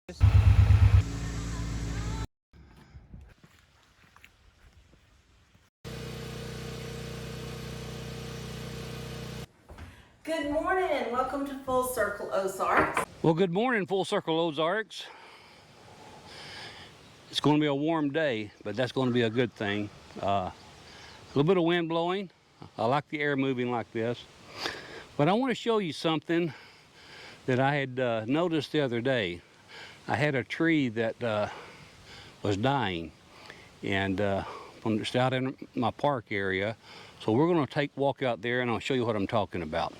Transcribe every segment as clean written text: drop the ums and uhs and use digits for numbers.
Good morning and welcome to Full Circle Ozarks. Well, good morning, Full Circle Ozarks. It's going to be a warm day, but that's going to be a good thing. A little bit of wind blowing. I like the air moving like this. But I want to show you something that I had noticed the other day. I had a tree that was dying, and it's out in my park area. So we're going to walk out there, and I'll show you what I'm talking about.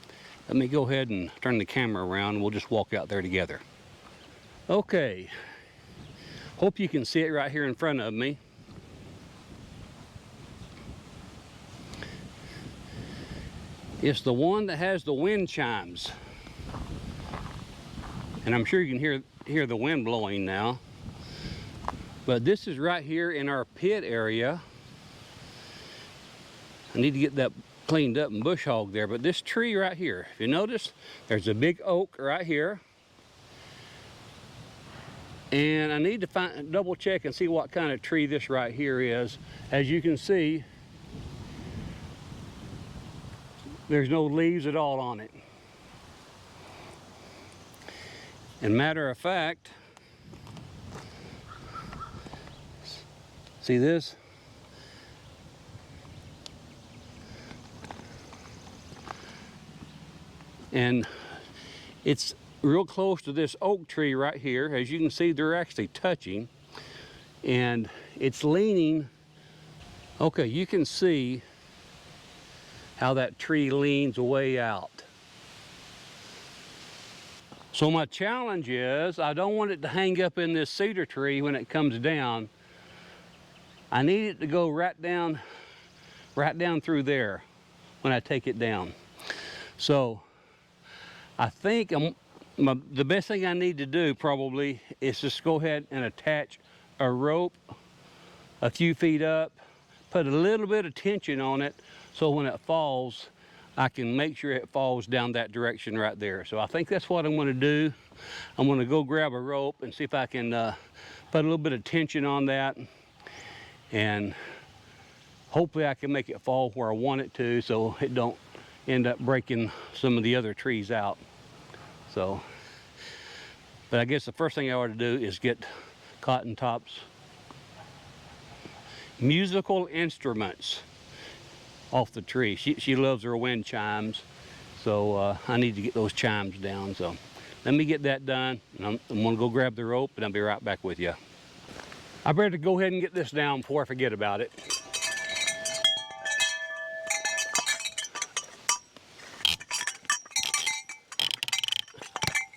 Let me go ahead and turn the camera around, and we'll just walk out there together. Okay, hope you can see it right here in front of me. It's the one that has the wind chimes. And I'm sure you can hear the wind blowing now. But this is right here in our pit area. I need to get that cleaned up and bush hogged there, but this tree right here, if you notice, there's a big oak right here. And I need to double check and see what kind of tree this right here is. As you can see, there's no leaves at all on it. And matter of fact, see this? And it's real close to this oak tree right here. As you can see, they're actually touching, and it's leaning. Okay, you can see how that tree leans way out. So my challenge is, I don't want it to hang up in this cedar tree when it comes down. I need it to go right down through there when I take it down. So I think the best thing I need to do probably is just go ahead and attach a rope a few feet up, put a little bit of tension on it, so when it falls, I can make sure it falls down that direction right there. So I think that's what I'm going to do. I'm going to go grab a rope and see if I can put a little bit of tension on that, and hopefully I can make it fall where I want it to, so it don't end up breaking some of the other trees out. So, but I guess the first thing I ought to do is get Cotton Top's musical instruments off the tree. She loves her wind chimes, so I need to get those chimes down. So let me get that done, and I'm going to go grab the rope, and I'll be right back with you. I better go ahead and get this down before I forget about it.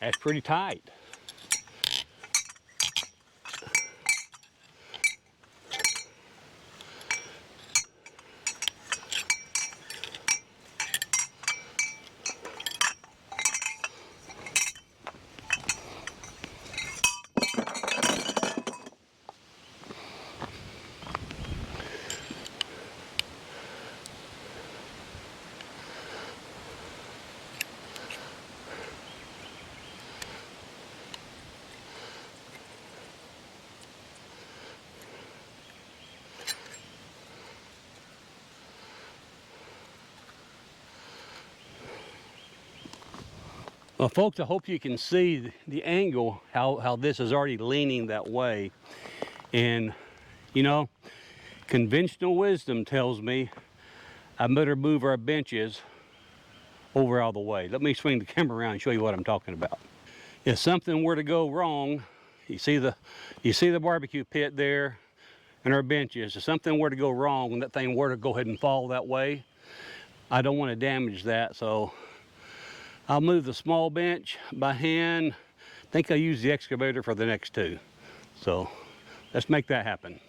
That's pretty tight. Well, folks, I hope you can see the angle, how this is already leaning that way. And, you know, conventional wisdom tells me I better move our benches over out of the way. Let me swing the camera around and show you what I'm talking about. If something were to go wrong, you see the barbecue pit there and our benches. If something were to go wrong and that thing were to go ahead and fall that way, I don't want to damage that, so I'll move the small bench by hand. I think I'll use the excavator for the next two. So let's make that happen.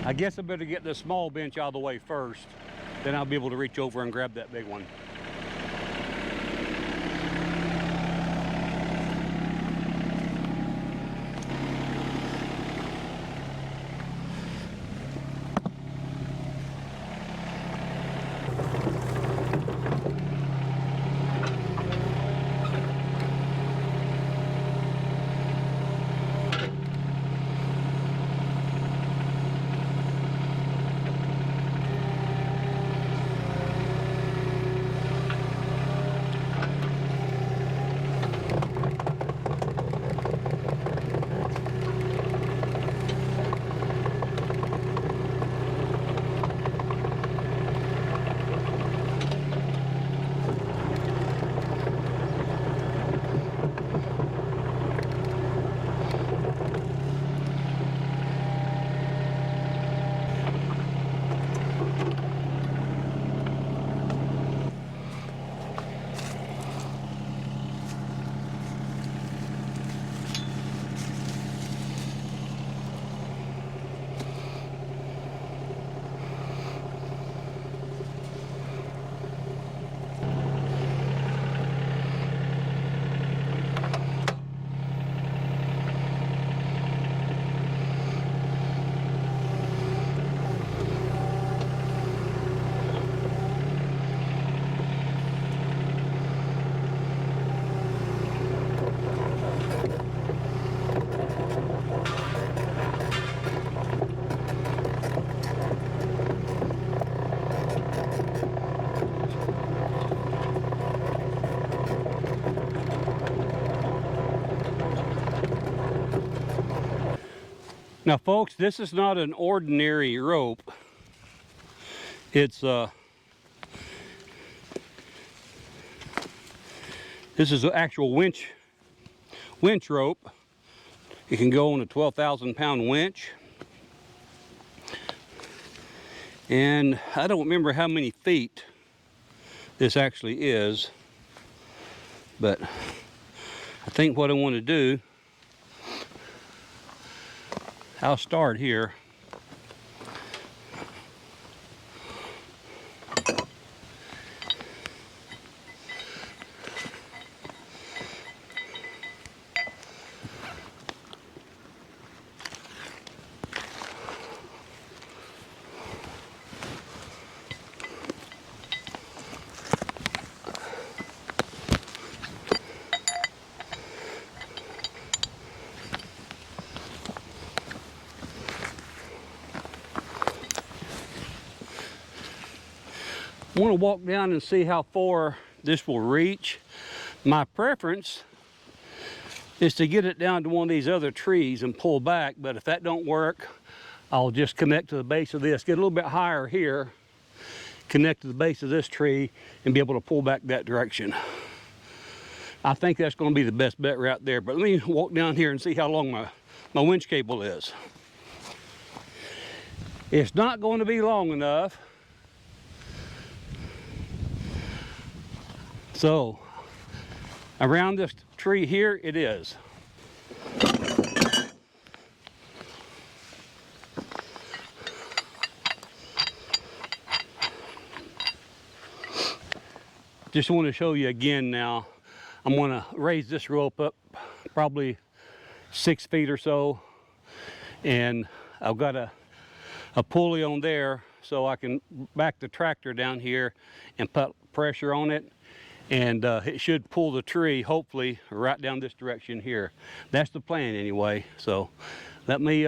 I guess I better get this small bench out of the way first. Then I'll be able to reach over and grab that big one. Now folks, this is not an ordinary rope. It's this is an actual winch rope. It can go on a 12,000 pound winch. And I don't remember how many feet this actually is, but I think what I want to do, I'll start here. I want to walk down and see how far this will reach. My preference is to get it down to one of these other trees and pull back, but if that don't work, I'll just connect to the base of this, get a little bit higher here, connect to the base of this tree, and be able to pull back that direction. I think that's going to be the best bet right there, but let me walk down here and see how long my winch cable is. It's not going to be long enough. So, around this tree here, it is. Just want to show you again now. I'm going to raise this rope up probably 6 feet or so. And I've got a pulley on there so I can back the tractor down here and put pressure on it. And it should pull the tree, hopefully, right down this direction here. That's the plan anyway. So let me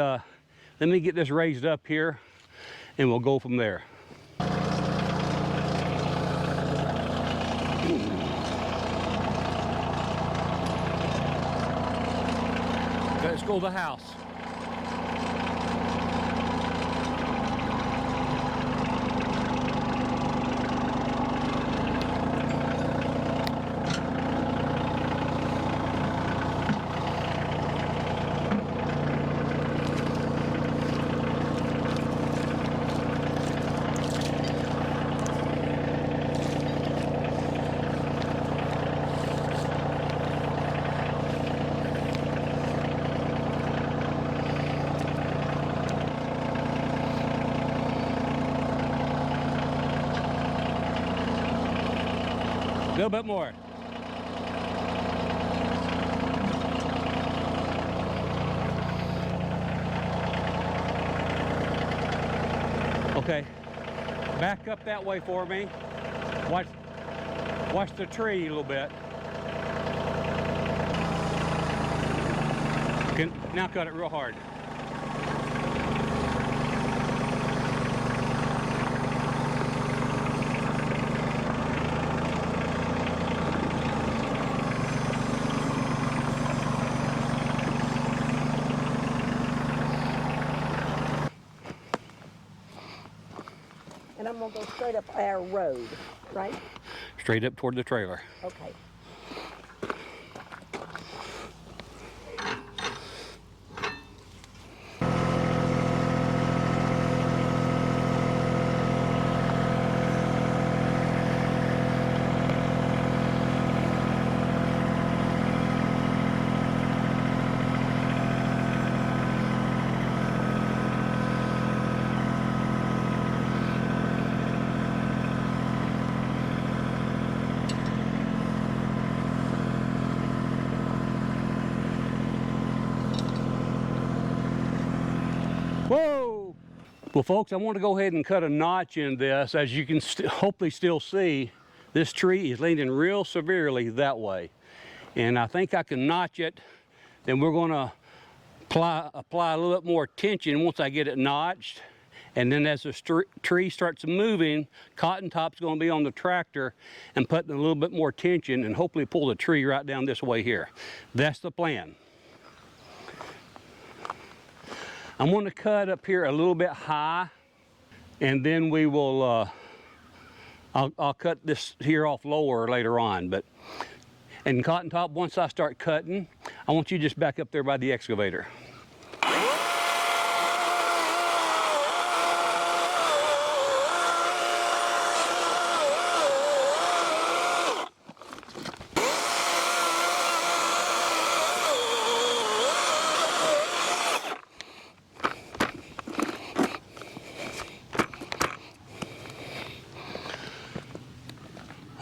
get this raised up here and we'll go from there. Let's go to the house. little bit more. Okay, back up that way for me. Watch the tree a little bit. Okay, now cut it real hard. And I'm gonna go straight up our road, right? Straight up toward the trailer. Okay. Whoa! Well, folks, I want to go ahead and cut a notch in this. As you can hopefully still see, this tree is leaning real severely that way. And I think I can notch it. Then we're going to apply a little bit more tension once I get it notched. And then as the tree starts moving, Cotton Top's going to be on the tractor and putting a little bit more tension and hopefully pull the tree right down this way here. That's the plan. I'm going to cut up here a little bit high, and then we will, I'll cut this here off lower later on. And Cotton Top, once I start cutting, I want you to just back up there by the excavator.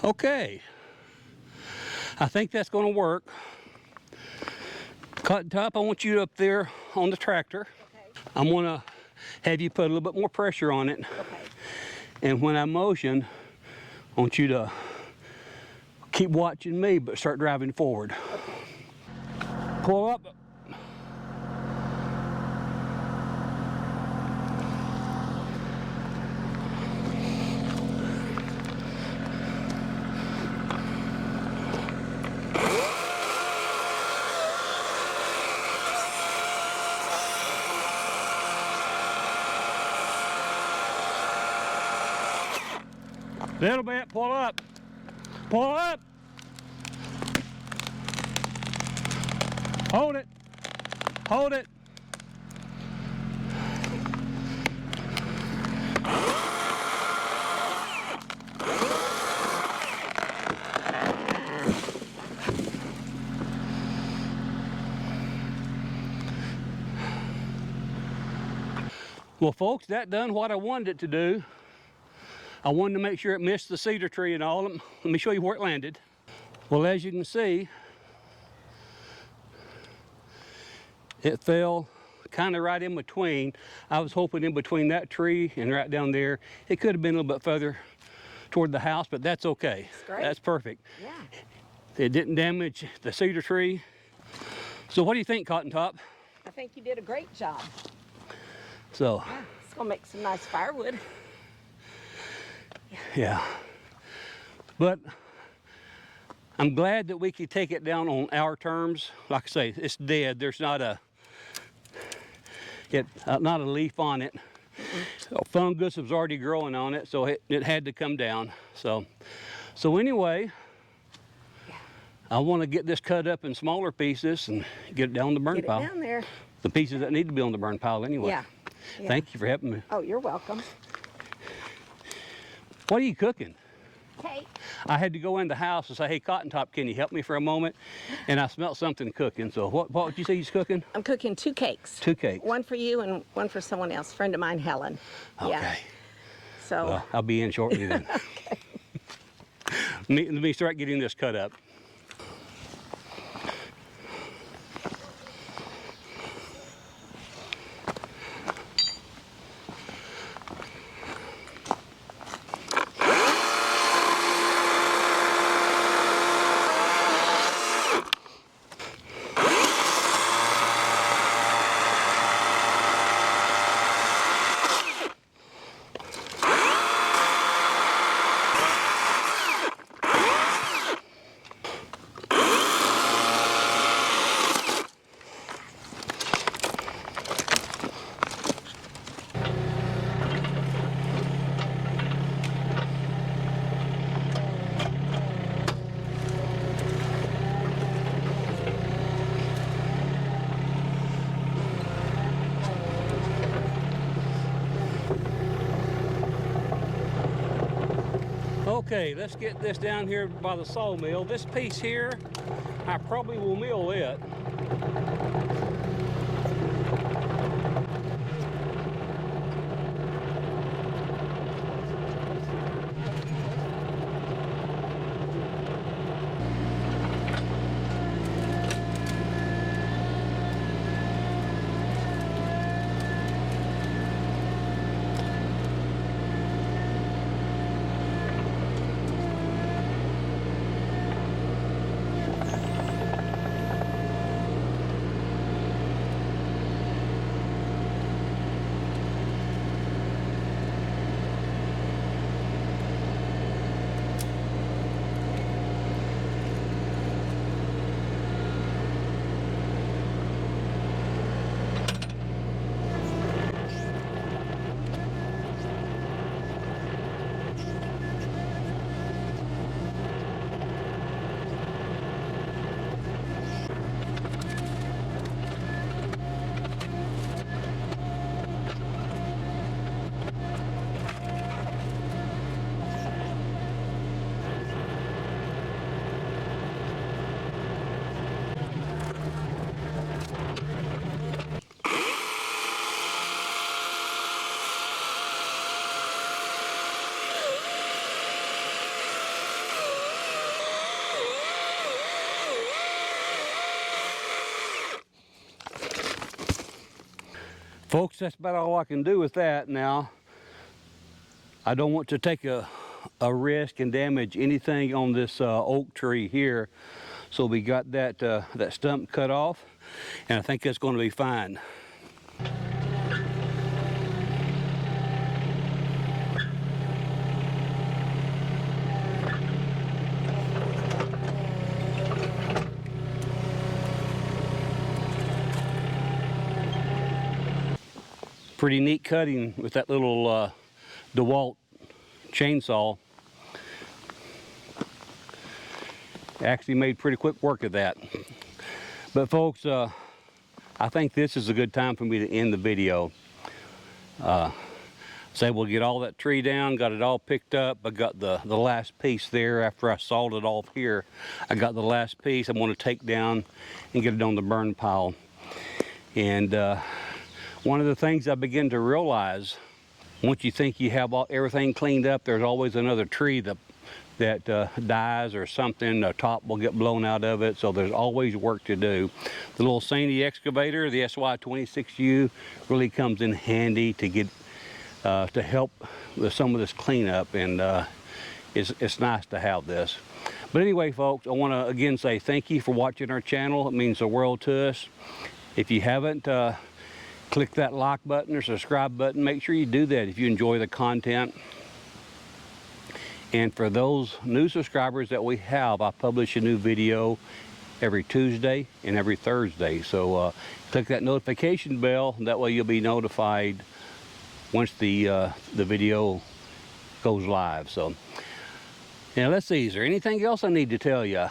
Okay, I think that's going to work. Cotton Top, I want you up there on the tractor. Okay. I'm going to have you put a little bit more pressure on it. Okay. And when I motion, I want you to keep watching me, but start driving forward. Okay. Pull up. Little bit, pull up. Pull up. Hold it. Hold it. Well, folks, that done what I wanted it to do. I wanted to make sure it missed the cedar tree and all. Let me show you where it landed. Well, as you can see, it fell kind of right in between. I was hoping in between that tree and right down there. It could have been a little bit further toward the house, but that's okay. That's great. That's perfect. Yeah. It didn't damage the cedar tree. So what do you think, Cotton Top? I think you did a great job. So, Yeah, it's gonna make some nice firewood. yeah. But I'm glad that we could take it down on our terms. Like I say, it's dead. There's not a leaf on it. So fungus was already growing on it, so it had to come down. So anyway, I want to get this cut up in smaller pieces and get it down the burn pile. Get it down there. The pieces that need to be on the burn pile anyway. Yeah. Yeah. Thank you for helping me. Oh, you're welcome. What are you cooking? Cake. I had to go in the house and say, hey, Cotton Top, can you help me for a moment? And I smelled something cooking. So what would you say you're cooking? I'm cooking 2 cakes. 2 cakes. One for you and one for someone else, friend of mine, Helen. Okay. Yeah. So. Well, I'll be in shortly then. Okay. Let me start getting this cut up. Okay, let's get this down here by the sawmill. This piece here, I probably will mill it. Folks, that's about all I can do with that now. I don't want to take a risk and damage anything on this oak tree here. So we got that, that stump cut off, and I think that's going to be fine. Pretty neat cutting with that little DeWalt chainsaw. Actually made pretty quick work of that. But folks, I think this is a good time for me to end the video. Say we'll get all that tree down, got it all picked up. I got the last piece there after I sawed it off here. I got the last piece I'm going to take down and get it on the burn pile. And one of the things I begin to realize, once you think you have everything cleaned up, there's always another tree that dies or something. The top will get blown out of it, so there's always work to do. The little Sandy excavator, the SY26U, really comes in handy to get to help with some of this cleanup, and it's nice to have this. But anyway, folks, I want to again say thank you for watching our channel. It means the world to us. If you haven't, click that like button or subscribe button. Make sure you do that if you enjoy the content. And for those new subscribers that we have, I publish a new video every Tuesday and every Thursday. So click that notification bell. That way you'll be notified once the video goes live. So now let's see, is there anything else I need to tell you?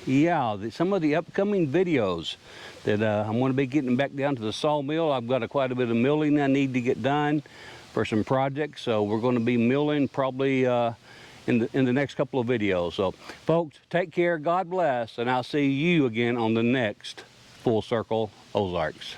Yeah, some of the upcoming videos that I'm going to be getting back down to the sawmill. I've got quite a bit of milling I need to get done for some projects, so we're going to be milling probably in the next couple of videos. So folks, take care, God bless, and I'll see you again on the next Full Circle Ozarks.